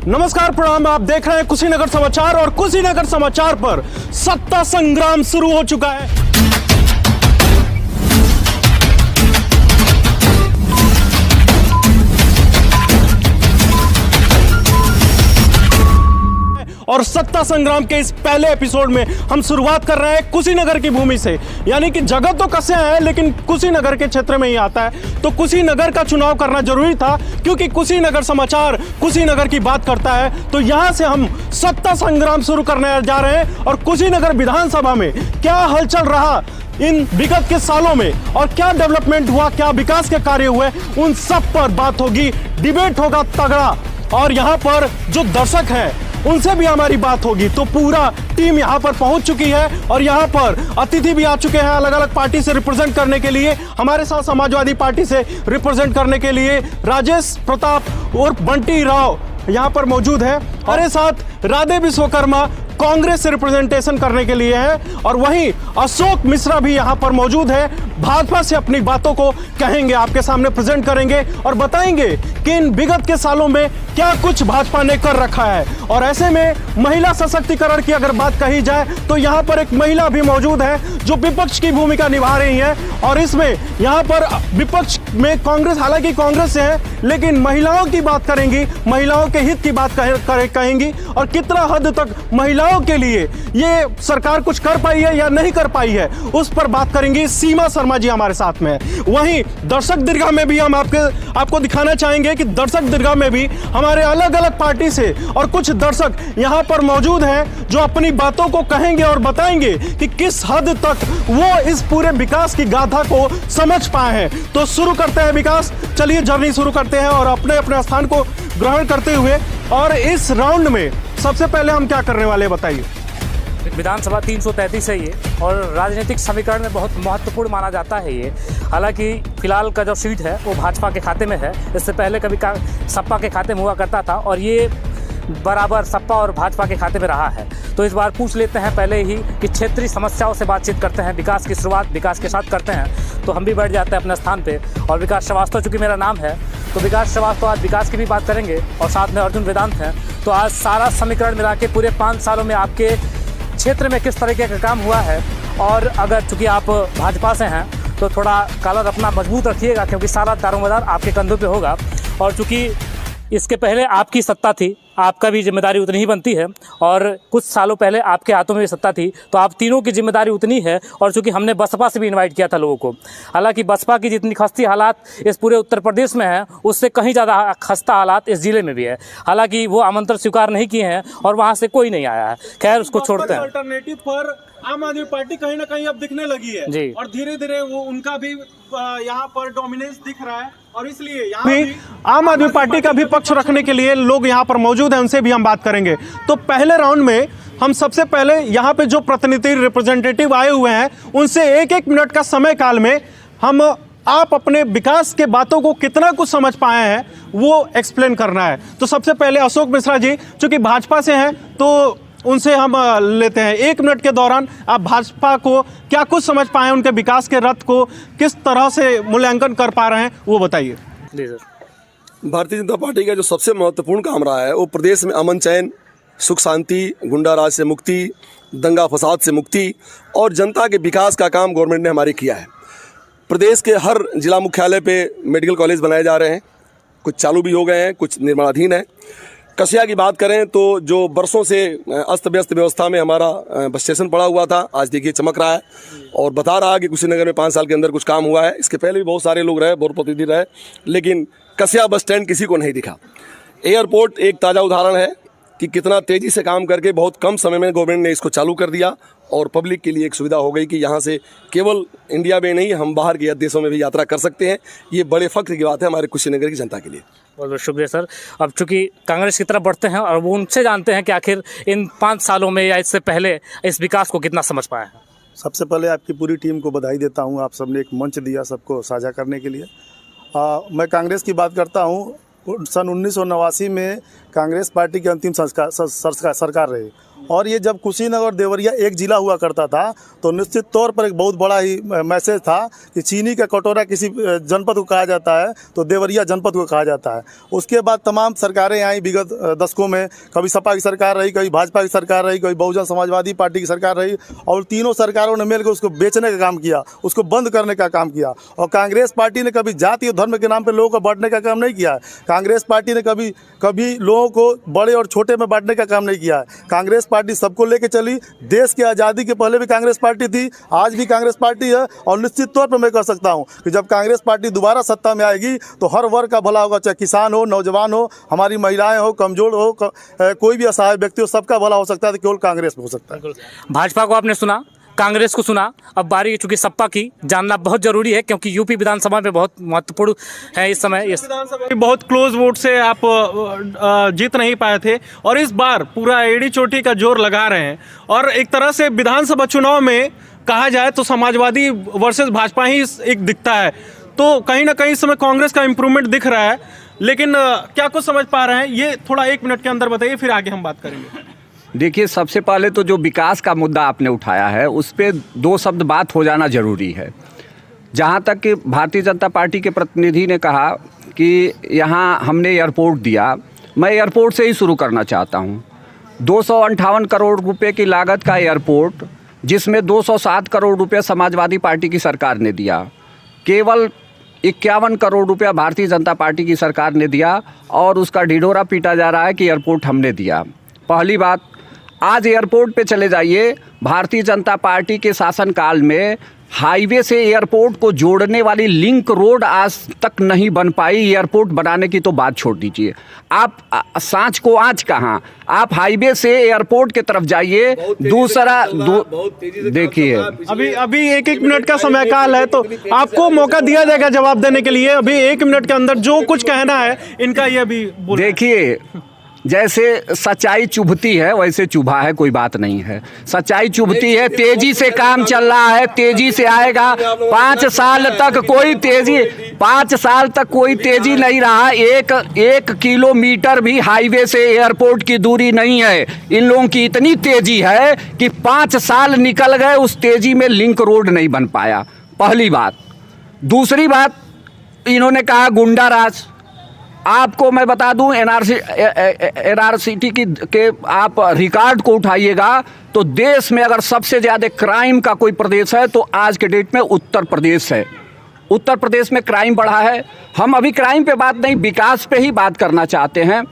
नमस्कार प्रणाम, आप देख रहे हैं कुशीनगर समाचार और कुशीनगर समाचार पर सत्ता संग्राम शुरू हो चुका है। और सत्ता संग्राम के इस पहले एपिसोड में हम शुरुआत कर रहे हैं कुशीनगर की भूमि से, यानी कि जगह तो कसिया है लेकिन कुशीनगर के क्षेत्र में ही आता है। तो कुशीनगर का चुनाव करना जरूरी था क्योंकि कुशीनगर समाचार कुशीनगर की बात करता है। तो यहां से हम सत्ता संग्राम शुरू करने जा रहे हैं और कुशीनगर विधानसभा में क्या हलचल रहा इन विगत के सालों में और क्या डेवलपमेंट हुआ, क्या विकास के कार्य हुए, उन सब पर बात होगी। डिबेट होगा तगड़ा और यहाँ पर जो दर्शक है उनसे भी हमारी बात होगी। तो पूरा टीम यहाँ पर पहुंच चुकी है और यहाँ पर अतिथि भी आ चुके हैं अलग अलग पार्टी से रिप्रेजेंट करने के लिए। हमारे साथ समाजवादी पार्टी से रिप्रेजेंट करने के लिए राजेश प्रताप और बंटी राव यहाँ पर मौजूद है। हमारे साथ राधे विश्वकर्मा कांग्रेस से रिप्रेजेंटेशन करने के लिए है और वहीं अशोक मिश्रा भी यहाँ पर मौजूद है। भाजपा से अपनी बातों को कहेंगे, आपके सामने प्रेजेंट करेंगे और बताएंगे कि इन विगत के सालों में क्या कुछ भाजपा ने कर रखा है। और ऐसे में महिला सशक्तिकरण की अगर बात कही जाए तो यहाँ पर एक महिला भी मौजूद है जो विपक्ष की भूमिका निभा रही है। और इसमें यहाँ पर विपक्ष में कांग्रेस, हालांकि कांग्रेस से है लेकिन महिलाओं की बात करेंगी, महिलाओं के हित की बात कहेंगी और कितना हद तक महिलाओं के लिए ये सरकार कुछ कर पाई है या नहीं कर पाई है उस पर बात करेंगी। सीमा शर्मा जी हमारे साथ में है। वहीं दर्शक दीर्घा में भी हम आपको दिखाना चाहेंगे कि दर्शक दीर्घा में भी हमारे अलग अलग पार्टी से और कुछ दर्शक यहाँ पर मौजूद हैं जो अपनी बातों को कहेंगे और बताएंगे कि किस हद तक वो इस पूरे विकास की गाथा को समझ पाए हैं। तो शुरू करते हैं विकास, चलिए जर्नी शुरू करते हैं और अपने अपने स्थान को ग्रहण करते हुए। और इस राउंड में सबसे पहले हम क्या करने वाले बताइए। विधानसभा 333 है ये और राजनीतिक समीकरण में बहुत महत्वपूर्ण माना जाता है ये। हालांकि फिलहाल का जो सीट है वो भाजपा के खाते में है, इससे पहले कभी सपा के खाते में हुआ करता था और ये बराबर सपा और भाजपा के खाते में रहा है। तो इस बार पूछ लेते हैं पहले ही कि क्षेत्रीय समस्याओं से बातचीत करते हैं, विकास की शुरुआत विकास के साथ करते हैं। तो हम भी बैठ जाते हैं अपने स्थान पे और विकास श्रीवास्तव चूँकि मेरा नाम है तो विकास श्रीवास्तव आज विकास की भी बात करेंगे और साथ में अर्जुन वेदांत हैं। तो आज सारा समीकरण मिला के पूरे 5 सालों में आपके क्षेत्र में किस तरीके का काम हुआ है। और अगर चूँकि आप भाजपा से हैं तो थोड़ा कॉलर अपना मजबूत रखिएगा क्योंकि सारा दारोमदार आपके कंधों पे होगा। और चूँकि इसके पहले आपकी सत्ता थी, आपका भी जिम्मेदारी उतनी ही बनती है और कुछ सालों पहले आपके हाथों में भी सत्ता थी, तो आप तीनों की जिम्मेदारी उतनी है। और चूंकि हमने बसपा से भी इनवाइट किया था लोगों को, हालांकि बसपा की जितनी खस्ती हालात इस पूरे उत्तर प्रदेश में है उससे कहीं ज़्यादा खस्ता हालात इस जिले में भी है। हालांकि वो आमंत्रण स्वीकार नहीं किए हैं और वहाँ से कोई नहीं आया है। खैर उसको छोड़ते हैं। अल्टरनेटिव पर आम आदमी पार्टी कहीं ना कहीं अब दिखने लगी है जी और धीरे धीरे वो उनका भी यहाँ पर डोमिनेंस दिख रहा है और इसलिए यहाँ भी आम आदमी पार्टी का भी पक्ष रखने के लिए लोग यहाँ पर मौजूद हैं, उनसे भी हम बात करेंगे। तो पहले राउंड में हम सबसे पहले यहाँ पे जो प्रतिनिधि रिप्रेजेंटेटिव आए हुए हैं उनसे 1-1 मिनट का समय काल में हम आप अपने विकास के बातों को कितना कुछ समझ पाए हैं वो एक्सप्लेन करना है। तो सबसे पहले अशोक मिश्रा जी चूँकि भाजपा से हैं तो उनसे हम लेते हैं। 1 मिनट के दौरान आप भाजपा को क्या कुछ समझ पाए, उनके विकास के रथ को किस तरह से मूल्यांकन कर पा रहे हैं वो बताइए। जी सर। भारतीय जनता पार्टी का जो सबसे महत्वपूर्ण काम रहा है वो प्रदेश में अमन चैन, सुख शांति, गुंडा राज से मुक्ति, दंगा फसाद से मुक्ति और जनता के विकास का काम गवर्नमेंट ने हमारी किया है। प्रदेश के हर जिला मुख्यालय पे मेडिकल कॉलेज बनाए जा रहे हैं, कुछ चालू भी हो गए हैं, कुछ निर्माणाधीन है। कसिया की बात करें तो जो बरसों से अस्त व्यस्त व्यवस्था में हमारा बस स्टेशन पड़ा हुआ था आज देखिए चमक रहा है और बता रहा कि कुशीनगर में 5 साल के अंदर कुछ काम हुआ है। इसके पहले भी बहुत सारे लोग रहे, बहुत प्रतिनिधि रहे, लेकिन कसिया बस स्टैंड किसी को नहीं दिखा। एयरपोर्ट एक ताज़ा उदाहरण है कि कितना तेज़ी से काम करके बहुत कम समय में गवर्नमेंट ने इसको चालू कर दिया और पब्लिक के लिए एक सुविधा हो गई कि यहाँ से केवल इंडिया में नहीं हम बाहर के देशों में भी यात्रा कर सकते हैं। ये बड़े फख्र की बात है हमारे कुशीनगर की जनता के लिए। बहुत बहुत शुक्रिया सर। अब चूँकि कांग्रेस की तरफ बढ़ते हैं और वो उनसे जानते हैं कि आखिर इन 5 सालों में या इससे पहले इस विकास को कितना समझ पाए हैं। सबसे पहले आपकी पूरी टीम को बधाई देता हूं, आप सबने एक मंच दिया सबको साझा करने के लिए। मैं कांग्रेस की बात करता हूं सन 1989 में कांग्रेस पार्टी की अंतिम सरकार रही और ये जब कुशीनगर और देवरिया एक जिला हुआ करता था तो निश्चित तौर पर एक बहुत बड़ा ही मैसेज था कि चीनी का कटोरा किसी जनपद को कहा जाता है तो देवरिया जनपद को कहा जाता है। उसके बाद तमाम सरकारें आई विगत दशकों में, कभी सपा की सरकार रही, कभी भाजपा की सरकार रही, कभी बहुजन समाजवादी पार्टी की सरकार रही और तीनों सरकारों ने मिलकर उसको बेचने का काम किया, उसको बंद करने का काम किया। और कांग्रेस पार्टी ने कभी जाति और धर्म के नाम पर लोगों को बांटने का काम नहीं किया है। कांग्रेस पार्टी ने कभी लोगों को बड़े और छोटे में बांटने का काम नहीं किया है। कांग्रेस पार्टी सबको लेके चली। देश की आज़ादी के पहले भी कांग्रेस पार्टी थी, आज भी कांग्रेस पार्टी है और निश्चित तौर पर मैं कह सकता हूं कि जब कांग्रेस पार्टी दोबारा सत्ता में आएगी तो हर वर्ग का भला होगा, चाहे किसान हो, नौजवान हो, हमारी महिलाएं हो, कमजोर हो, कोई भी असहाय व्यक्ति हो, सबका भला हो सकता है तो केवल कांग्रेस में हो सकता है। भाजपा को आपने सुना, कांग्रेस को सुना, अब बारी चूंकि सपा की जानना बहुत जरूरी है क्योंकि यूपी विधानसभा में बहुत महत्वपूर्ण है इस समय। विधानसभा बहुत क्लोज वोट से आप जीत नहीं पाए थे और इस बार पूरा एड़ी चोटी का जोर लगा रहे हैं और एक तरह से विधानसभा चुनाव में कहा जाए तो समाजवादी वर्सेस भाजपा ही एक दिखता है, तो कहीं ना कहीं इस समय कांग्रेस का इंप्रूवमेंट दिख रहा है। लेकिन क्या कुछ समझ पा रहे हैं ये थोड़ा 1 मिनट के अंदर बताइए, फिर आगे हम बात करेंगे। देखिए, सबसे पहले तो जो विकास का मुद्दा आपने उठाया है उस पर 2 शब्द बात हो जाना ज़रूरी है। जहाँ तक कि भारतीय जनता पार्टी के प्रतिनिधि ने कहा कि यहाँ हमने एयरपोर्ट दिया, मैं एयरपोर्ट से ही शुरू करना चाहता हूँ। 258 करोड़ रुपए की लागत का एयरपोर्ट, जिसमें 207 करोड़ रुपए समाजवादी पार्टी की सरकार ने दिया, केवल 51 करोड़ रुपया भारतीय जनता पार्टी की सरकार ने दिया और उसका ढिढोरा पीटा जा रहा है कि एयरपोर्ट हमने दिया। पहली बात, आज एयरपोर्ट पे चले जाइए, भारतीय जनता पार्टी के शासनकाल में हाईवे से एयरपोर्ट को जोड़ने वाली लिंक रोड आज तक नहीं बन पाई। एयरपोर्ट बनाने की तो बात छोड़ दीजिए, आप सांच को आँच कहाँ, आप हाईवे से एयरपोर्ट की तरफ जाइए। दूसरा देखिए, अभी 1 मिनट का समय काल है तो आपको मौका दिया जाएगा जवाब देने के लिए। अभी 1 मिनट के अंदर जो कुछ कहना है इनका ये भी देखिए, जैसे सच्चाई चुभती है वैसे चुभा है, कोई बात नहीं है। सच्चाई चुभती है, तेजी से काम चल रहा है, तेजी से आएगा। 5 साल तक कोई तेजी नहीं रहा। 1 किलोमीटर भी हाईवे से एयरपोर्ट की दूरी नहीं है। इन लोगों की इतनी तेजी है कि 5 साल निकल गए, उस तेजी में लिंक रोड नहीं बन पाया, पहली बात। दूसरी बात, इन्होंने कहा गुंडा राज। आपको मैं बता दूं, एनआरसीटी के आप रिकॉर्ड को उठाइएगा तो देश में अगर सबसे ज़्यादा क्राइम का कोई प्रदेश है तो आज के डेट में उत्तर प्रदेश है। उत्तर प्रदेश में क्राइम बढ़ा है। हम अभी क्राइम पे बात नहीं, विकास पे ही बात करना चाहते हैं।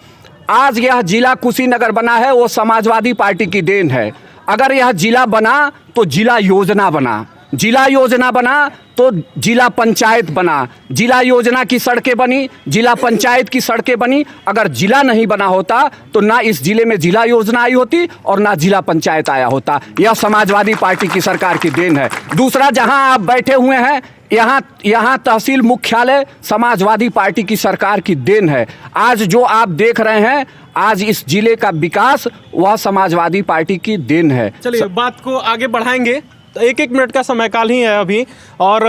आज यह जिला कुशीनगर बना है वो समाजवादी पार्टी की देन है। अगर यह जिला बना तो जिला योजना बना, जिला योजना बना तो जिला पंचायत बना, जिला योजना की सड़कें बनी, जिला पंचायत की सड़कें बनी। अगर जिला नहीं बना होता तो ना इस जिले में जिला योजना आई होती और ना जिला पंचायत आया होता। यह समाजवादी पार्टी की सरकार की देन है। दूसरा, जहां आप बैठे हुए हैं यहाँ तहसील मुख्यालय समाजवादी पार्टी की सरकार की देन है। आज जो आप देख रहे हैं, आज इस जिले का विकास वह समाजवादी पार्टी की देन है। चलिए बात को आगे बढ़ाएंगे, 1 मिनट का समय काल ही है अभी और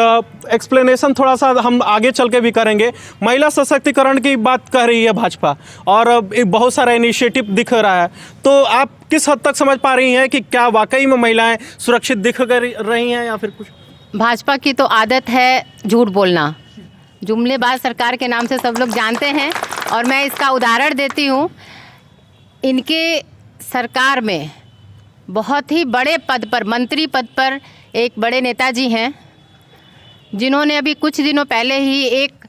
एक्सप्लेनेशन थोड़ा सा हम आगे चल के भी करेंगे। महिला सशक्तिकरण की बात कर रही है भाजपा और बहुत सारा इनिशिएटिव दिख रहा है, तो आप किस हद तक समझ पा रही हैं कि क्या वाकई में महिलाएं सुरक्षित दिख रही हैं या फिर कुछ? भाजपा की तो आदत है झूठ बोलना, जुमलेबाज सरकार के नाम से सब लोग जानते हैं। और मैं इसका उदाहरण देती हूँ, इनके सरकार में बहुत ही बड़े पद पर, मंत्री पद पर एक बड़े नेताजी हैं जिन्होंने अभी कुछ दिनों पहले ही एक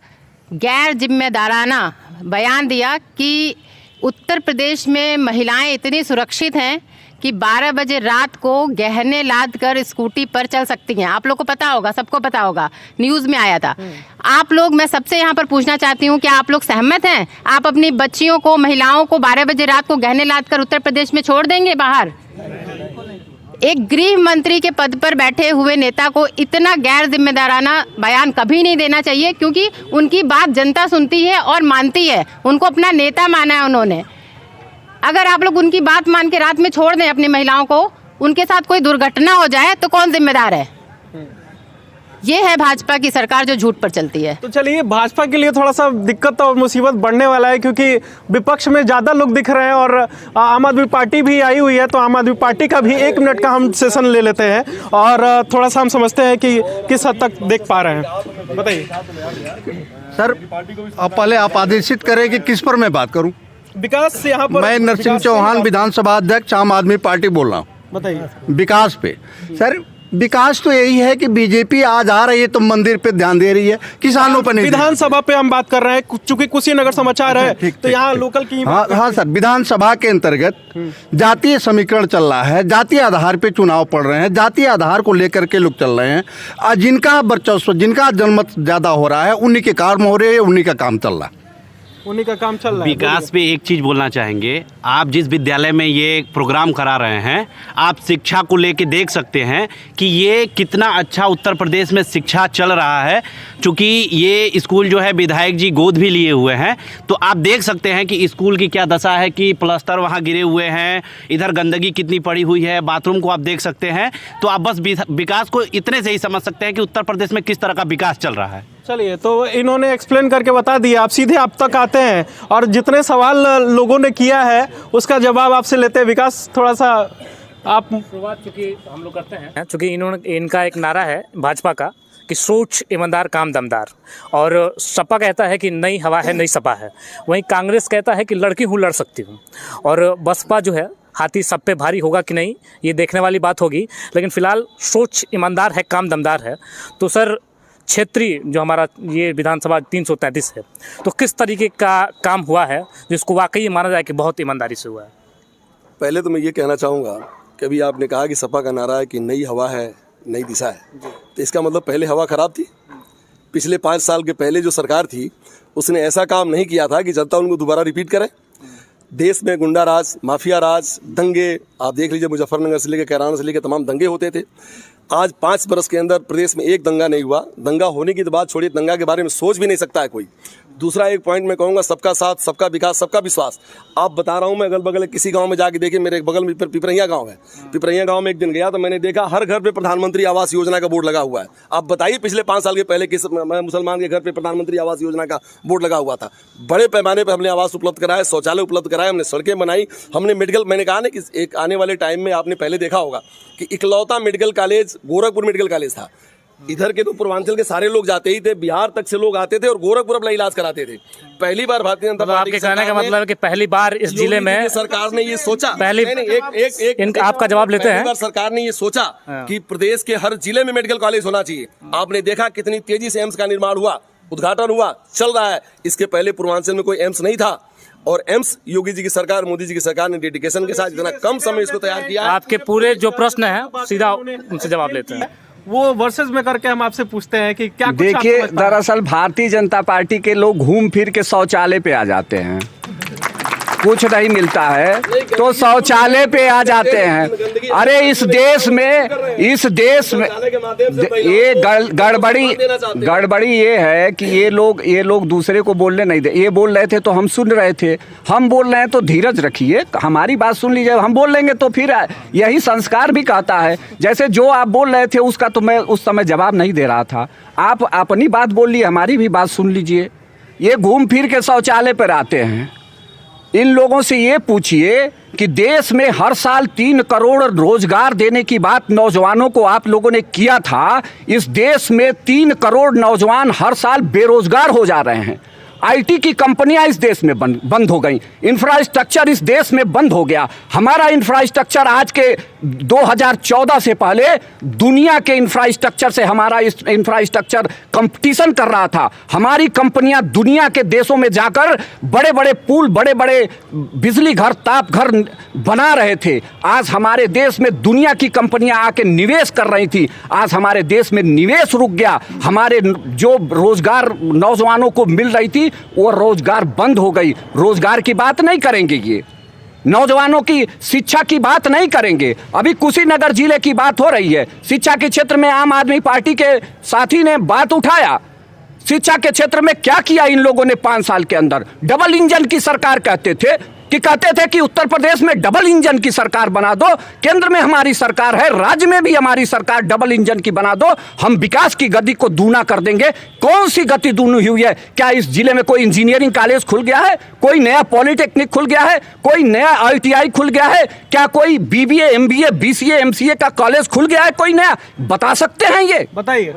गैर जिम्मेदाराना बयान दिया कि उत्तर प्रदेश में महिलाएं इतनी सुरक्षित हैं कि 12 बजे रात को गहने लाद कर स्कूटी पर चल सकती हैं। आप लोग को पता होगा, सबको पता होगा, न्यूज़ में आया था। आप लोग, मैं सबसे यहाँ पर पूछना चाहती हूँ, क्या आप लोग सहमत हैं? आप अपनी बच्चियों को, महिलाओं को 12 बजे रात को गहने लाद कर उत्तर प्रदेश में छोड़ देंगे बाहर? एक गृह मंत्री के पद पर बैठे हुए नेता को इतना गैर जिम्मेदाराना बयान कभी नहीं देना चाहिए, क्योंकि उनकी बात जनता सुनती है और मानती है। उनको अपना नेता माना है उन्होंने। अगर आप लोग उनकी बात मान के रात में छोड़ दें अपनी महिलाओं को, उनके साथ कोई दुर्घटना हो जाए तो कौन जिम्मेदार है? ये है भाजपा की सरकार जो झूठ पर चलती है। तो चलिए, भाजपा के लिए थोड़ा सा दिक्कत और मुसीबत बढ़ने वाला है, क्योंकि विपक्ष में ज़्यादा लोग दिख रहे हैं और आम आदमी पार्टी भी आई हुई है। तो आम आदमी पार्टी का भी 1 मिनट का हम सेशन ले लेते हैं और थोड़ा सा हम समझते हैं कि किस हद तक देख पा रहे हैं। बताइए सर, अब पहले आप आदेशित करें कि किस पर मैं बात करूं। विकास से यहाँ पर मैं नरसिंह विकास चौहान, विधानसभा अध्यक्ष, आम आदमी पार्टी बोल रहा हूँ। बताइए। विकास पे सर, विकास तो यही है कि बीजेपी आज आ रही है तो मंदिर पे ध्यान दे रही है, किसानों पर नहीं। विधानसभा पे हम बात कर रहे हैं, चूंकि कुशीनगर समाचार है तो यहाँ लोकल की हाँ सर, विधानसभा के अंतर्गत जातीय समीकरण चल रहा है, जातीय आधार पे चुनाव पड़ रहे हैं, जातीय आधार को लेकर के लोग चल रहे हैं। जिनका वर्चस्व, जिनका जनमत ज्यादा हो रहा है, उन्हीं के काम हो रहे हैं, उन्हीं का काम चल रहा है, उन्हीं का काम चल रहा है। विकास पे एक चीज़ बोलना चाहेंगे, आप जिस विद्यालय में ये प्रोग्राम करा रहे हैं, आप शिक्षा को लेके देख सकते हैं कि ये कितना अच्छा उत्तर प्रदेश में शिक्षा चल रहा है। चूँकि ये स्कूल जो है विधायक जी गोद भी लिए हुए हैं, तो आप देख सकते हैं कि स्कूल की क्या दशा है, कि प्लास्टर वहाँ गिरे हुए हैं, इधर गंदगी कितनी पड़ी हुई है, बाथरूम को आप देख सकते हैं। तो आप बस विकास को इतने से ही समझ सकते हैं कि उत्तर प्रदेश में किस तरह का विकास चल रहा है। चलिए, तो इन्होंने एक्सप्लेन करके बता दिया। आप सीधे आप तक आते हैं और जितने सवाल लोगों ने किया है उसका जवाब आपसे लेते हैं। विकास, थोड़ा सा आप शुरुआत चूँकि हम लोग करते हैं, चूँकि इनका एक नारा है भाजपा का कि सोच ईमानदार काम दमदार, और सपा कहता है कि नई हवा है नई सपा है, वहीं कांग्रेस कहता है कि लड़की हूँ लड़ सकती हूँ, और बसपा जो है हाथी सब पे भारी होगा कि नहीं ये देखने वाली बात होगी। लेकिन फिलहाल सोच ईमानदार है, काम दमदार है। तो सर, क्षेत्रीय जो हमारा ये विधानसभा 333 है, तो किस तरीके का काम हुआ है जिसको वाकई माना जाए कि बहुत ईमानदारी से हुआ है? पहले तो मैं ये कहना चाहूँगा कि अभी आपने कहा कि सपा का नारा है कि नई हवा है नई दिशा है, तो इसका मतलब पहले हवा खराब थी। पिछले 5 साल के पहले जो सरकार थी उसने ऐसा काम नहीं किया था कि जनता उनको दोबारा रिपीट करे। देश में गुंडा राज, माफिया राज, दंगे, आप देख लीजिए मुजफ्फरनगर से लेकर कैराना से लेकर तमाम दंगे होते थे। आज 5 बरस के अंदर प्रदेश में एक दंगा नहीं हुआ। दंगा होने की तो बात छोड़िए, दंगा के बारे में सोच भी नहीं सकता है कोई। दूसरा एक पॉइंट मैं कहूँगा, सबका साथ, सबका विकास, सबका विश्वास। आप बता रहा हूँ, मैं अगल बगल किसी गांव में जाके देखिए, मेरे बगल में पिपरैया गांव है। पिपरैया गांव में एक दिन गया तो मैंने देखा हर घर पे प्रधानमंत्री आवास योजना का बोर्ड लगा हुआ है। आप बताइए पिछले 5 साल के पहले किस मुसलमान के घर पे प्रधानमंत्री आवास योजना का बोर्ड लगा हुआ था? बड़े पैमाने पर हमने आवास उपलब्ध कराए, शौचालय उपलब्ध कराए, हमने सड़कें बनाई, हमने मेडिकल, मैंने कहा ना कि एक आने वाले टाइम में आपने पहले देखा होगा कि इकलौता medical college Gorakhpur medical college था। इधर के तो पूर्वांचल के सारे लोग जाते ही थे, बिहार तक से लोग आते थे और गोरखपुर अपना इलाज कराते थे। पहली बार भारतीय जनता पार्टी आपके कहने का मतलब है कि पहली बार इस जिले में सरकार ने ये सोचा, पहली आपका जवाब लेते हैं, सरकार ने ये सोचा कि प्रदेश के हर जिले में मेडिकल कॉलेज होना चाहिए। आपने देखा कितनी तेजी से एम्स का निर्माण हुआ, उद्घाटन हुआ, चल रहा है। इसके पहले पूर्वांचल में कोई एम्स नहीं था और एम्स योगी जी की सरकार, मोदी जी की सरकार ने डेडिकेशन के साथ इतना कम समय इसको तैयार किया। आपके पूरे जो प्रश्न है सीधा उनसे जवाब लेते हैं, वो वर्सेस में करके हम आपसे पूछते हैं कि क्या कुछ देखिए, दरअसल भारतीय जनता पार्टी के लोग घूम फिर के शौचालय पे आ जाते हैं, कुछ नहीं मिलता है तो शौचालय पे आ जाते हैं। अरे इस देश में ये गड़बड़ी ये है कि ये लोग दूसरे को बोलने नहीं दे। ये बोल रहे थे तो हम सुन रहे थे, हम बोल रहे हैं तो धीरज रखिए, हमारी बात सुन लीजिए। हम बोल लेंगे तो फिर यही संस्कार भी कहता है। जैसे जो आप बोल रहे थे उसका तो मैं उस समय जवाब नहीं दे रहा था, आप अपनी बात बोल ली, हमारी भी बात सुन लीजिए। ये घूम फिर के शौचालय पर आते हैं। इन लोगों से ये पूछिए कि देश में हर साल 3 करोड़ रोजगार देने की बात नौजवानों को आप लोगों ने किया था। इस देश में 3 करोड़ नौजवान हर साल बेरोजगार हो जा रहे हैं। आईटी की कंपनियां इस देश में बंद हो गई, इंफ्रास्ट्रक्चर इस देश में बंद हो गया। हमारा इंफ्रास्ट्रक्चर आज के 2014 से पहले दुनिया के इंफ्रास्ट्रक्चर से हमारा इंफ्रास्ट्रक्चर कंपटीशन कर रहा था। हमारी कंपनियां दुनिया के देशों में जाकर बड़े बड़े पुल, बड़े बड़े बिजली घर, ताप घर बना रहे थे। आज हमारे देश में दुनिया की कंपनियां आके निवेश कर रही थी, आज हमारे देश में निवेश रुक गया। हमारे जो रोजगार नौजवानों को मिल रही थी वो रोजगार बंद हो गई। रोजगार की बात नहीं करेंगे, ये नौजवानों की शिक्षा की बात नहीं करेंगे। अभी कुशीनगर जिले की बात हो रही है, शिक्षा के क्षेत्र में आम आदमी पार्टी के साथी ने बात उठाया। शिक्षा के क्षेत्र में क्या किया इन लोगों ने 5 साल के अंदर? डबल इंजन की सरकार कहते थे, कि कहते थे कि उत्तर प्रदेश में डबल इंजन की सरकार बना दो, केंद्र में हमारी सरकार है, राज्य में भी हमारी सरकार, डबल इंजन की बना दो, हम विकास की गति को दूना कर देंगे। कौन सी गति दूनी हुई है? क्या इस जिले में कोई इंजीनियरिंग कॉलेज खुल गया है? कोई नया पॉलिटेक्निक खुल गया है? कोई नया ITI खुल गया है? क्या कोई BBA MBA BCA MCA का कॉलेज खुल गया है? कोई नया बता सकते हैं? ये बताइए। ये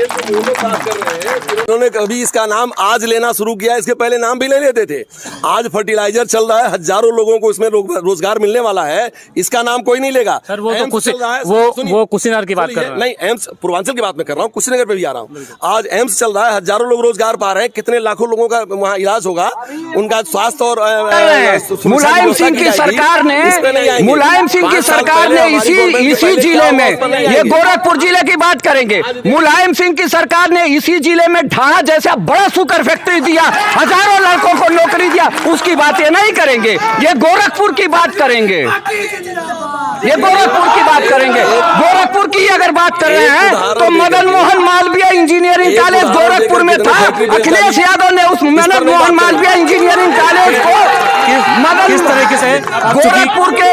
तो वो लोग बात कर रहे हैं जिन्होंने कभी इसका नाम आज लेना शुरू किया, इसके पहले नाम भी नहीं लेते थे। आज फर्टिलाइजर चल रहा है, हजारों लोगों को इसमें रोजगार मिलने वाला है, इसका नाम कोई नहीं लेगा। सर वो तो वो कुशीनगर की बात कर रहे हैं। नहीं, एम्स पूर्वांचल की बात मैं कर रहा हूँ, कुशीनगर पे भी आ रहा हूँ। आज एम्स चल रहा है, हजारों लोग रोजगार पा रहे हैं, कितने लाखों लोगों का वहाँ इलाज होगा, उनका स्वास्थ्य और मुलायम सिंह की सरकार ने इसी जिले में, ये गोरखपुर जिले की बात करेंगे, मुलायम सिंह की सरकार ने इसी जिले में ढाणा जैसा बड़ा शुगर फैक्ट्री दिया, हजारों लड़कों को नौकरी दिया, उसकी बातें नहीं करेंगे। ये गोरखपुर की बात करेंगे, ये गोरखपुर की बात करेंगे। गोरखपुर की अगर बात कर रहे हैं तो मदन मोहन मालवीय इंजीनियरिंग कॉलेज गोरखपुर में था। अखिलेश यादव ने उस मदन मोहन मालवीय इंजीनियरिंग कॉलेज को किस तरीके से गोरखपुर के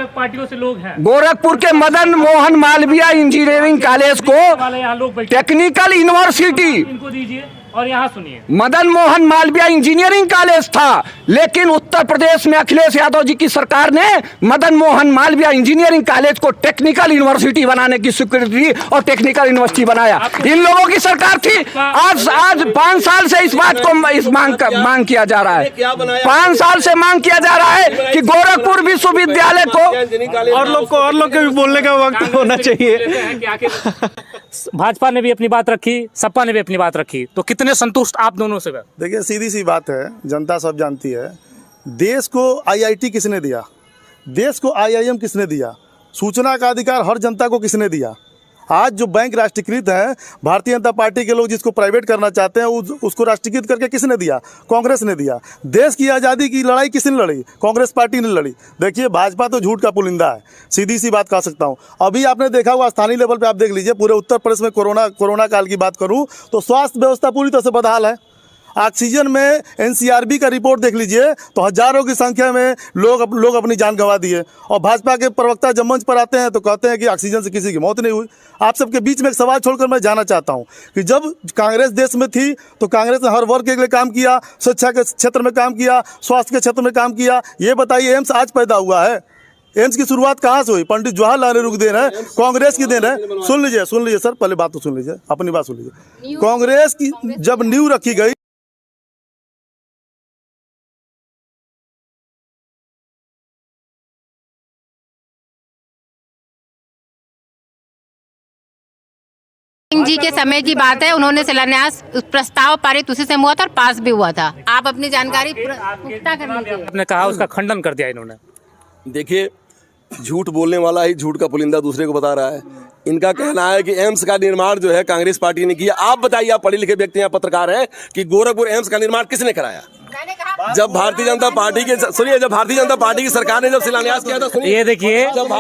पार्टियों से लोग हैं। गोरखपुर के मदन मोहन मालवीय इंजीनियरिंग कॉलेज को टेक्निकल यूनिवर्सिटी, इनको दीजिए और यहाँ सुनिए। मदन मोहन मालवीय इंजीनियरिंग कॉलेज था, लेकिन उत्तर प्रदेश में अखिलेश यादव जी की सरकार ने मदन मोहन मालवीय इंजीनियरिंग कॉलेज को टेक्निकल यूनिवर्सिटी बनाने की स्वीकृति दी और टेक्निकल यूनिवर्सिटी बनाया। इन लोगों की सरकार थी। आज 5 साल से इस बात को मांग किया जा रहा है, 5 साल से मांग किया जा रहा है कि गोरखपुर विश्वविद्यालय को, और लोग के भी बोलने का वक्त होना चाहिए। भाजपा ने भी अपनी बात रखी, सपा ने भी अपनी बात रखी, तो कितने संतुष्ट आप दोनों से? देखिए, सीधी सी बात है, जनता सब जानती है। देश को IIT किसने दिया? देश को IIM किसने दिया? सूचना का अधिकार हर जनता को किसने दिया? आज जो बैंक राष्ट्रीयकृत है, भारतीय जनता पार्टी के लोग जिसको प्राइवेट करना चाहते हैं, उसको राष्ट्रीयकृत करके किसने दिया? कांग्रेस ने दिया। देश की आज़ादी की लड़ाई किसने लड़ी? कांग्रेस पार्टी ने लड़ी। देखिए, भाजपा तो झूठ का पुलिंदा है, सीधी सी बात कह सकता हूँ। अभी आपने देखा होगा, स्थानीय लेवल पे आप देख लीजिए, पूरे उत्तर प्रदेश में कोरोना काल की बात करूँ तो स्वास्थ्य व्यवस्था पूरी तरह से बदहाल है। ऑक्सीजन में NCRB का रिपोर्ट देख लीजिए तो हजारों की संख्या में लोग अपनी जान गंवा दिए, और भाजपा के प्रवक्ता जब मंच पर आते हैं तो कहते हैं कि ऑक्सीजन से किसी की मौत नहीं हुई। आप सबके बीच में एक सवाल छोड़कर मैं जानना चाहता हूं कि जब कांग्रेस देश में थी तो कांग्रेस ने हर वर्ग के लिए काम किया, शिक्षा के क्षेत्र में काम किया, स्वास्थ्य के क्षेत्र में काम किया। ये बताइए, एम्स आज पैदा हुआ है? एम्स की शुरुआत कहाँ से हुई? पंडित जवाहरलाल नेहरू की देन है, कांग्रेस की देन है। सुन लीजिए सर, पहले बात तो सुन लीजिए, अपनी बात सुन लीजिए। कांग्रेस की जब नींव रखी गई, सिंह जी के समय की बात है, उन्होंने शिलान्यास प्रस्ताव पारित उसी से हुआ था और पास भी हुआ था। आप अपनी जानकारी पुख्ता कर लीजिए। आपने कहा उसका खंडन कर दिया इन्होंने। देखिए, झूठ बोलने वाला ही झूठ का पुलिंदा दूसरे को बता रहा है। इनका कहना है कि एम्स का निर्माण जो है कांग्रेस पार्टी ने किया। आप बताइए, आप पढ़े लिखे व्यक्ति हैं, पत्रकार हैं, कि गोरखपुर एम्स का निर्माण किसने कराया? जब भारतीय जनता पार्टी के, सुनिए, जब भारतीय जनता पार्टी की सरकार ने जब शिलान्यास किया था, ये देखिए,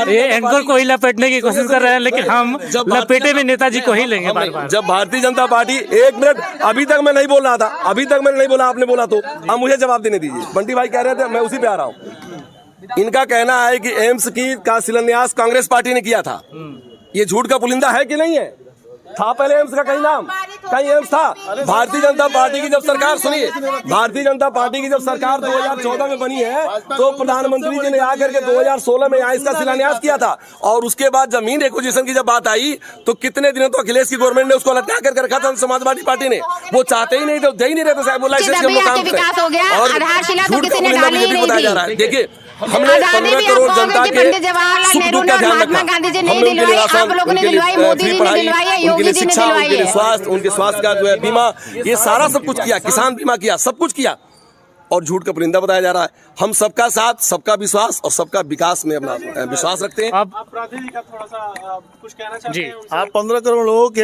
ये एंकर को ही लपेटने की कोशिश कर रहे हैं, लेकिन हम लपेटे में नेताजी को ही लेंगे बार बार। जब भारतीय जनता पार्टी, 1 मिनट, अभी तक मैं नहीं बोल रहा था, अभी तक मैंने नहीं बोला, आपने बोला, तो अब मुझे जवाब देने दीजिए। बंटी भाई कह रहे थे, मैं उसी पे आ रहा हूँ। इनका कहना है कि एम्स का शिलान्यास कांग्रेस पार्टी ने किया था। ये झूठ का पुलिंदा है कि नहीं है? था पहले एम्स का कहीं नाम, कहीं एम्स था? भारतीय जनता पार्टी की जब सरकार, सुनिए, भारतीय जनता पार्टी की जब सरकार 2014 में बनी है तो प्रधानमंत्री जी ने आकर के 2016 में यहाँ इसका शिलान्यास किया था, और उसके बाद जमीन एक्विजिशन की जब बात आई तो कितने दिनों तो अखिलेश की गवर्नमेंट ने उसको लटका कर रखा था समाजवादी पार्टी ने। वो चाहते ही नहीं थे, दे ही नहीं रहते साहब, बोला बताया जा रहा है। देखिए, हमने 15 करोड़ जनता के सुख दुख का ध्यान रखा, हमने उनके लिए राशन, उनके लिए फ्री पढ़ाई, उनके लिए शिक्षा, उनके लिए स्वास्थ्य, उनके स्वास्थ्य का जो है बीमा, ये सारा सब कुछ किया, किसान बीमा किया, सब कुछ किया, और झूठ का परिंदा बताया जा रहा है। हम सबका साथ, सबका विश्वास और सबका विकास में अपना विश्वास रखते हैं। आप राधे जी का थोड़ा सा कुछ कहना चाहते हैं? आप 15 करोड़ लोगों के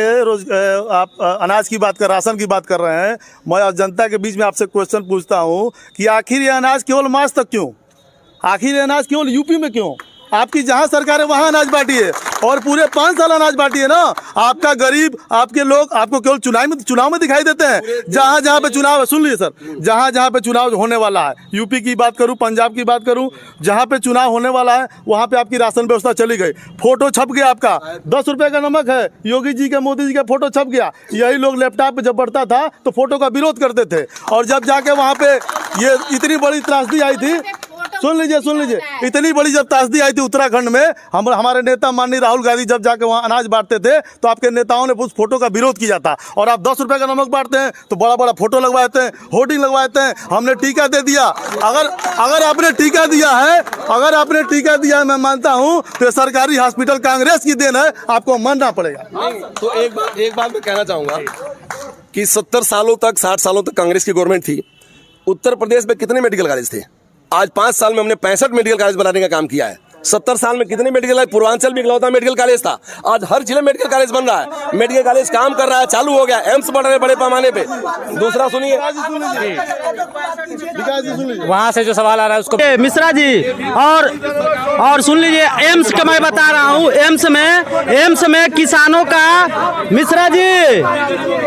आप अनाज की बात कर, राशन की बात कर रहे हैं। मैं जनता के बीच में आपसे क्वेश्चन पूछता हूँ कि आखिर ये अनाज केवल मार्च तक क्यों? आखिर ये अनाज केवल यूपी में क्यों? आपकी जहाँ सरकार है वहाँ अनाज बांटिए, और पूरे 5 साल अनाज बांटिए ना। आपका गरीब, आपके लोग आपको केवल चुनाव में दिखाई देते हैं। जहाँ जहाँ पे चुनाव है, सुन लीजिए सर, जहाँ जहाँ पे चुनाव होने वाला है, यूपी की बात करूँ, पंजाब की बात करूँ, जहाँ पे चुनाव होने वाला है वहाँ पे आपकी राशन व्यवस्था चली गई। फोटो छप गया आपका, 10 रुपये का नमक है, योगी जी का, मोदी जी का फोटो छप गया। यही लोग लैपटॉप पे जब बढ़ता था तो फोटो का विरोध करते थे, और जब जाके वहाँ पे ये इतनी बड़ी त्रासदी आई थी, सुन लीजिए, इतनी बड़ी जब त्रासदी आई थी उत्तराखंड में, हमारे नेता माननीय राहुल गांधी जब जाके वहाँ अनाज बांटते थे तो आपके नेताओं ने उस फोटो का विरोध किया था। और आप 10 रुपये का नमक बांटते हैं तो बड़ा बड़ा फोटो लगवाते हैं, होर्डिंग लगवाते हैं, हमने टीका दे दिया। अगर आपने टीका दिया है, मैं मानता हूँ तो सरकारी हॉस्पिटल कांग्रेस की देन है, आपको मानना पड़ेगा। तो एक बात मैं कहना चाहूँगा कि 70 सालों तक, 60 सालों तक कांग्रेस की गवर्नमेंट थी। उत्तर प्रदेश में कितने मेडिकल कॉलेज थे? आज 5 साल में हमने 65 मेडिकल कॉलेज बनाने का काम किया है। 70 साल में कितने मेडिकल कॉलेज? पूर्वांचल में इकलौता मेडिकल कॉलेज था, आज हर जिले में मेडिकल कॉलेज बन रहा है। मेडिकल कॉलेज काम कर रहा है, चालू हो गया, एम्स बढ़ रहे बड़े पैमाने पे। दूसरा सुनिए, वहाँ से जो सवाल आ रहा है उसको मिश्रा जी, और सुन लीजिए, एम्स का मैं बता रहा हूँ, एम्स में किसानों का, मिश्रा जी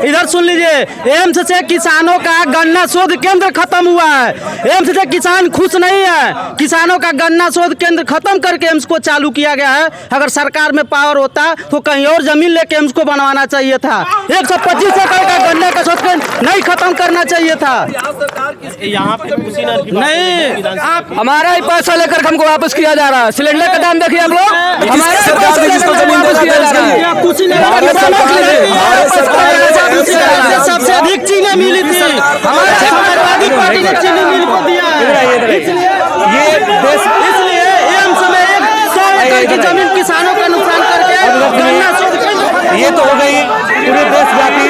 इधर सुन लीजिए, एम्स से किसानों का गन्ना शोध केंद्र खत्म हुआ है। एम्स से किसान खुश नहीं है, किसानों का गन्ना शोध केंद्र खत्म करके एम्स को चालू किया गया है। अगर सरकार में पावर होता तो कहीं और जमीन लेके एम्स को बनवाना चाहिए था। 125 एकड़ का गन्ने का शोध केंद्र नहीं खत्म करना चाहिए था। यहाँ पे नहीं, आप हमारा ही पैसा लेकर हमको वापस किया जा रहा है। सिलेंडर का दाम देखिए हम लोग, हमारा ही पैसा लेकर वापस किया जा रहा है। सबसे अधिक चीनी मिली थी, हमारे समाजवादी पार्टी ने चीनी मिल को दिया है। इसलिए एम्स में 100 एकड़ की जमीन किसानों का नुकसान करके ये तो हो गई पूरे देशव्यापी,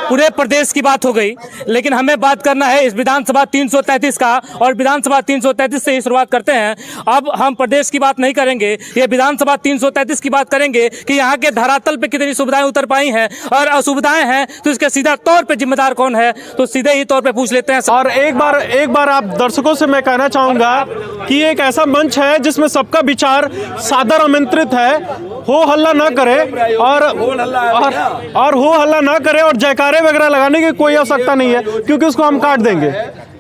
पूरे प्रदेश की बात हो गई। लेकिन हमें बात करना है इस विधानसभा 333 का, और विधानसभा 333 से ही शुरुआत करते हैं। अब हम प्रदेश की बात नहीं करेंगे, ये विधानसभा 333 की बात करेंगे कि यहाँ के धरातल पे कितनी सुविधाएं उतर पाई हैं और असुविधाएं हैं, तो इसके सीधा तौर पे जिम्मेदार कौन है, तो सीधे ही तौर पे पूछ लेते हैं। और एक बार आप दर्शकों से मैं कहना चाहूंगा कि एक ऐसा मंच है जिसमें सबका विचार सादर आमंत्रित है। हो हल्ला ना करे और हो हल्ला ना करे और जयकारे वगैरह लगाने की कोई आवश्यकता नहीं है, क्योंकि उसको हम काट देंगे।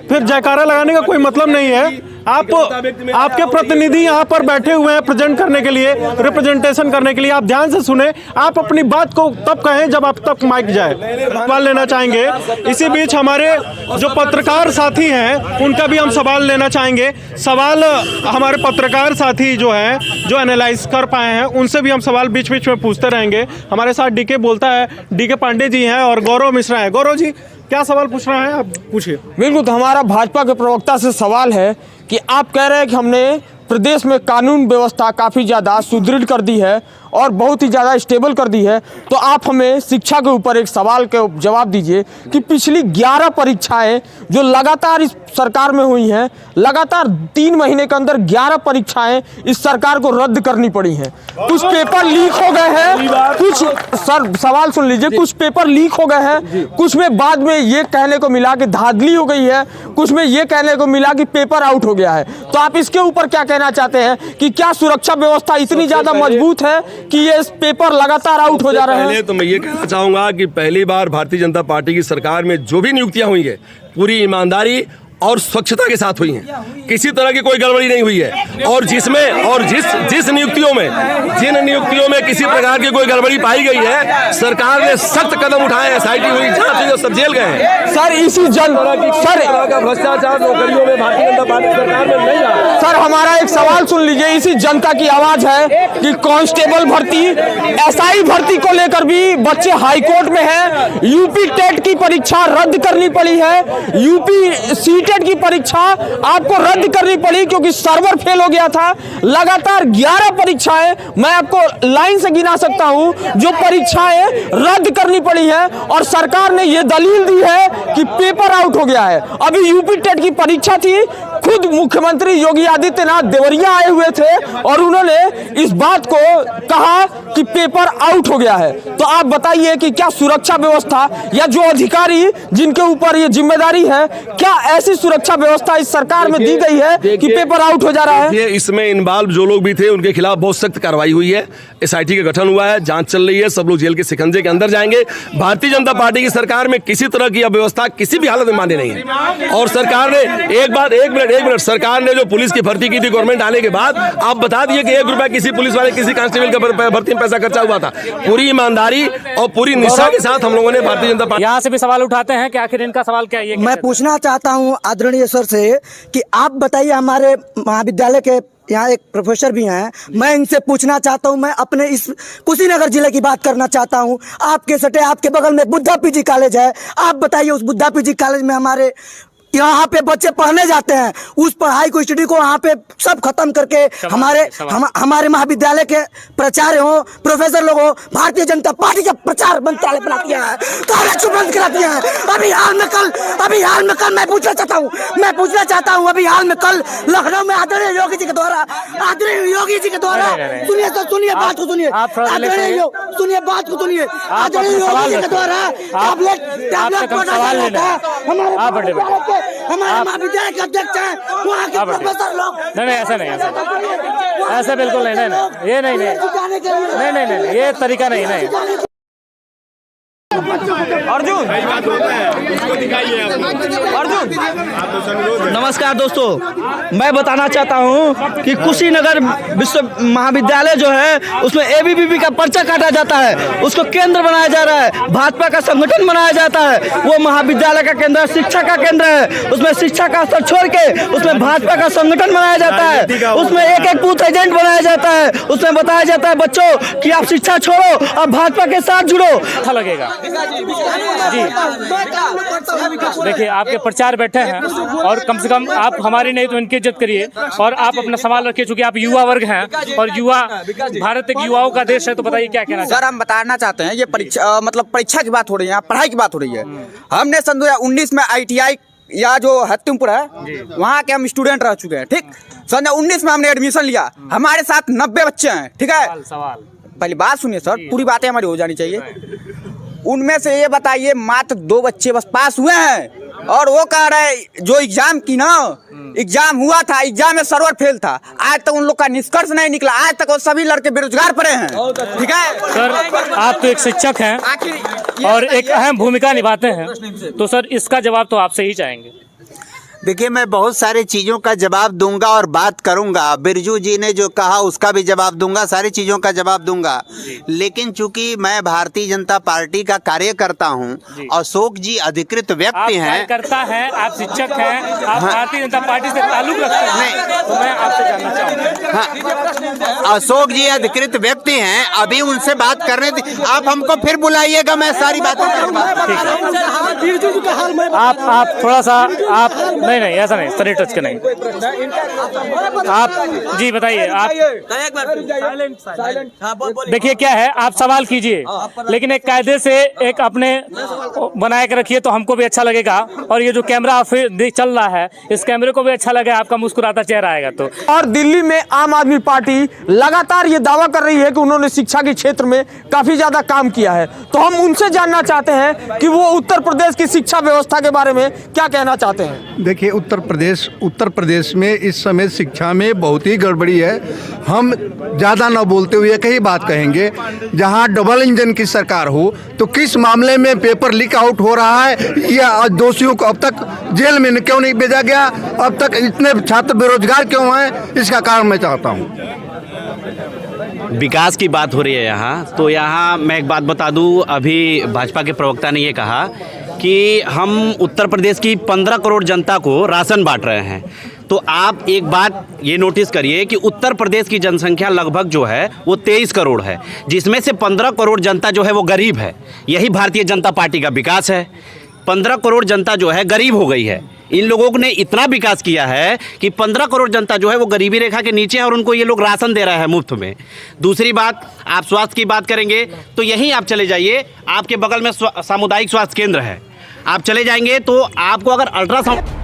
फिर जयकारा लगाने का कोई मतलब नहीं है। आपके प्रतिनिधि यहाँ पर बैठे हुए हैं प्रेजेंट करने के लिए, रिप्रेजेंटेशन करने के लिए। आप ध्यान से सुने, आप अपनी बात को तब कहें जब आप तक माइक जाए। सवाल लेना चाहेंगे। इसी बीच हमारे जो पत्रकार साथी हैं उनका भी हम सवाल लेना चाहेंगे। सवाल हमारे पत्रकार साथी जो हैं, जो एनालाइज कर पाए हैं, उनसे भी हम सवाल बीच बीच में पूछते रहेंगे। हमारे साथ डीके बोलता है, डीके पांडे जी हैं और गौरव मिश्रा हैं। गौरव जी, क्या सवाल पूछना है, आप पूछिए। बिल्कुल, तो हमारा भाजपा के प्रवक्ता से सवाल है कि आप कह रहे हैं कि हमने प्रदेश में कानून व्यवस्था काफ़ी ज़्यादा सुदृढ़ कर दी है और बहुत ही ज़्यादा स्टेबल कर दी है, तो आप हमें शिक्षा के ऊपर एक सवाल का जवाब दीजिए कि पिछली 11 परीक्षाएं जो लगातार इस सरकार में हुई हैं, लगातार 3 महीने के अंदर 11 परीक्षाएं इस सरकार को रद्द करनी पड़ी हैं। कुछ पेपर लीक हो गए हैं, कुछ सवाल सुन लीजिए, कुछ पेपर लीक हो गए हैं, कुछ में बाद में ये कहने को मिला कि धांधली हो गई है, कुछ में ये कहने को मिला कि पेपर आउट हो गया है। तो आप इसके ऊपर क्या कहना चाहते हैं कि क्या सुरक्षा व्यवस्था इतनी ज़्यादा मजबूत है कि ये पेपर लगातार आउट हो जा रहे हैं? पहले तो मैं ये कहना चाहूंगा कि पहली बार भारतीय जनता पार्टी की सरकार में जो भी नियुक्तियां हुई है पूरी ईमानदारी और स्वच्छता के साथ हुई हैं, किसी तरह की कोई गड़बड़ी नहीं हुई है। और जिस नियुक्तियों में किसी प्रकार की कोई गड़बड़ी पाई गई है, सरकार ने सख्त कदम उठाए, SIT हुई, जांच हुई, सब जेल गए हैं। सर इसी भ्रष्टाचार नौकरियों में भारतीय जनता पार्टी सरकार में नहीं रहा। सर हमारा एक सवाल सुन लीजिए, इसी जनता की आवाज है कि कांस्टेबल भर्ती, SI भर्ती को लेकर भी बच्चे हाईकोर्ट में हैं। यूपी टेट की परीक्षा रद्द करनी पड़ी है, यूपी सीटेट की परीक्षा आपको रद्द करनी पड़ी क्योंकि सर्वर फेल हो गया था। लगातार 11 परीक्षाएं, मैं आपको लाइन से गिना सकता हूं, जो परीक्षाएं रद्द करनी पड़ी है और सरकार ने यह दलील दी है कि पेपर आउट हो गया है। अभी यूपी टेट की परीक्षा थी, खुद मुख्यमंत्री योगी आदित्यनाथ देवरिया आए हुए थे और उन्होंने इस बात को कहा कि पेपर आउट हो गया है। तो आप बताइए कि क्या सुरक्षा व्यवस्था या जो अधिकारी जिनके ऊपर ये जिम्मेदारी है, क्या ऐसी सुरक्षा व्यवस्था इस सरकार में दी गई है कि पेपर आउट हो जा रहा है? इसमें इन्वॉल्व जो लोग भी थे उनके खिलाफ बहुत सख्त कार्रवाई हुई है। एसआईटी का गठन हुआ है, जांच चल रही है, सब लोग जेल के शिकंजे के अंदर जाएंगे। भारतीय जनता पार्टी की सरकार में किसी तरह की व्यवस्था किसी भी हालत में मान्य नहीं है। और सरकार ने एक मिनट सरकार ने जो पुलिस की भर्ती की थी गवर्नमेंट आने के बाद, आप बता दिए कि 1 रुपया किसी पुलिस वाले किसी कांस्टेबल का भर्ती में पैसा खर्चा हुआ था। पूरी ईमानदारी और पूरी निष्ठा के साथ हम लोगों ने भारतीय जनता पार्टी यहाँ से भी सवाल उठाते हैं कि आखिर इनका सवाल क्या है? मैं पूछना चाहता हूँ आदरणीय सर से कि आप बताइए, हमारे महाविद्यालय के यहाँ एक प्रोफेसर भी हैं, मैं इनसे पूछना चाहता हूँ, मैं अपने इस कुशीनगर जिले की बात करना चाहता हूँ। आपके सटे आपके बगल में बुद्धा पीजी कॉलेज है, आप बताइए उस बुद्धा पीजी कॉलेज में हमारे यहाँ पे बच्चे पढ़ने जाते हैं, उस पढ़ाई को स्टडी को वहाँ पे सब खत्म करके हमारे महाविद्यालय के प्राचार्य हो, प्रोफेसर लोग हो, भारतीय जनता पार्टी का प्रचार मंत्रालय बना दिया है, कॉलेज बंद करा दिया है। अभी हाल में कल मैं पूछना चाहता हूँ अभी हाल में कल लखनऊ में आदरणीय योगी जी के द्वारा सुनिए बात को सुनिए आदरणीय योगी जी के द्वारा हमारे महाविद्यालय के अध्यक्ष हैं, वहाँ के प्रोफेसर लोग नहीं ऐसा नहीं, ऐसा बिल्कुल नहीं, ये नहीं, ये तरीका नहीं। अर्जुन नमस्कार दोस्तों, मैं बताना चाहता हूं कि कुशीनगर विश्व महाविद्यालय जो है उसमें एबीवीपी का पर्चा काटा जाता है, उसको केंद्र बनाया जा रहा है, भाजपा का संगठन बनाया जाता है। वो महाविद्यालय का केंद्र शिक्षा का केंद्र है, उसमें शिक्षा का स्तर छोड़ के उसमें भाजपा का संगठन बनाया जाता है, उसमें एक बूथ एजेंट बनाया जाता है, उसमें बताया जाता है बच्चों कि आप शिक्षा छोड़ो और भाजपा के साथ जुड़ो। अच्छा लगेगा जी। देखिए आपके प्रचार बैठे हैं और कम से कम आप हमारी नहीं तो इनकी इज्जत करिए और आप अपना सवाल रखिए, चूंकि आप युवा वर्ग हैं और युवा भारत एक युवाओं का देश है। तो बताइए क्या कहना सर? हम बताना चाहते हैं, ये परीक्षा की बात हो रही है, पढ़ाई की बात हो रही है। हमने सन 2019 में ITI या जो हत्तीमपुर है वहाँ के हम स्टूडेंट रह चुके हैं, ठीक। सन 2019 में हमने एडमिशन लिया, हमारे साथ 90 बच्चे हैं, ठीक है। पहली बात सुनिए सर, पूरी बातें हमारी हो जानी चाहिए। उनमें से ये बताइए मात्र 2 बच्चे बस पास हुए हैं और वो कह रहे जो एग्जाम की ना एग्जाम हुआ था, एग्जाम में सर्वर फेल था, आज तक उन लोग का निष्कर्ष नहीं निकला, आज तक वो सभी लड़के बेरोजगार पड़े हैं, ठीक है। सर आप तो एक शिक्षक हैं और एक अहम भूमिका निभाते हैं, तो सर इसका जवाब तो आपसे ही चाहेंगे। देखिए, मैं बहुत सारी चीज़ों का जवाब दूंगा और बात करूंगा। बिरजू जी ने जो कहा उसका भी जवाब दूंगा, सारी चीज़ों का जवाब दूंगा। लेकिन चूंकि मैं भारतीय जनता पार्टी का कार्यकर्ता हूं, अशोक जी अधिकृत व्यक्ति हैं। करता है, आप शिक्षक हैं, आप भारतीय जनता पार्टी से ताल्लुक रखते हैं, तो मैं आपसे जानना चाहूँगा। हाँ, अशोक जी अधिकृत व्यक्ति हैं, अभी उनसे बात करने थी, आप हमको फिर बुलाइएगा, मैं सारी बातें करूँगा। आप थोड़ा सा आप नहीं ऐसा नहीं, सर टच के नहीं। आप जी बताइए, आप देखिए क्या है, आप सवाल कीजिए लेकिन एक कायदे से एक अपने बनाए के रखिए तो हमको भी अच्छा लगेगा और ये जो कैमरा चल रहा है इस कैमरे को भी अच्छा लगे, आपका मुस्कुराता चेहरा आएगा तो। और दिल्ली में आम आदमी पार्टी लगातार ये दावा कर रही है कि उन्होंने शिक्षा के क्षेत्र में काफी ज्यादा काम किया है, तो हम उनसे जानना चाहते हैं कि वो उत्तर प्रदेश की शिक्षा व्यवस्था के बारे में क्या कहना चाहते हैं। देखिए, उत्तर प्रदेश में इस समय शिक्षा में बहुत ही गड़बड़ी है। हम ज़्यादा न बोलते हुए एक ही बात कहेंगे, जहां डबल इंजन की सरकार हो तो किस मामले में पेपर लीक आउट हो रहा है या दोषियों को अब तक जेल में क्यों नहीं भेजा गया, अब तक इतने छात्र बेरोजगार क्यों हैं, इसका कारण मैं चाहता हूँ। विकास की बात हो रही है यहाँ, तो यहाँ मैं एक बात बता दूँ, अभी भाजपा के प्रवक्ता ने ये कहा कि हम उत्तर प्रदेश की 15 करोड़ जनता को राशन बांट रहे हैं। तो आप एक बात ये नोटिस करिए कि उत्तर प्रदेश की जनसंख्या लगभग जो है वो 23 करोड़ है, जिसमें से 15 करोड़ जनता जो है वो गरीब है। यही भारतीय जनता पार्टी का विकास है। 15 करोड़ जनता जो है गरीब हो गई है। इन लोगों ने इतना विकास किया है कि 15 करोड़ जनता जो है वो गरीबी रेखा के नीचे है और उनको ये लोग राशन दे रहे हैं मुफ्त में। दूसरी बात, आप स्वास्थ्य की बात करेंगे तो यहीं आप चले जाइए, आपके बगल में सामुदायिक स्वास्थ्य केंद्र है, आप चले जाएंगे तो आपको अगर अल्ट्रासाउंड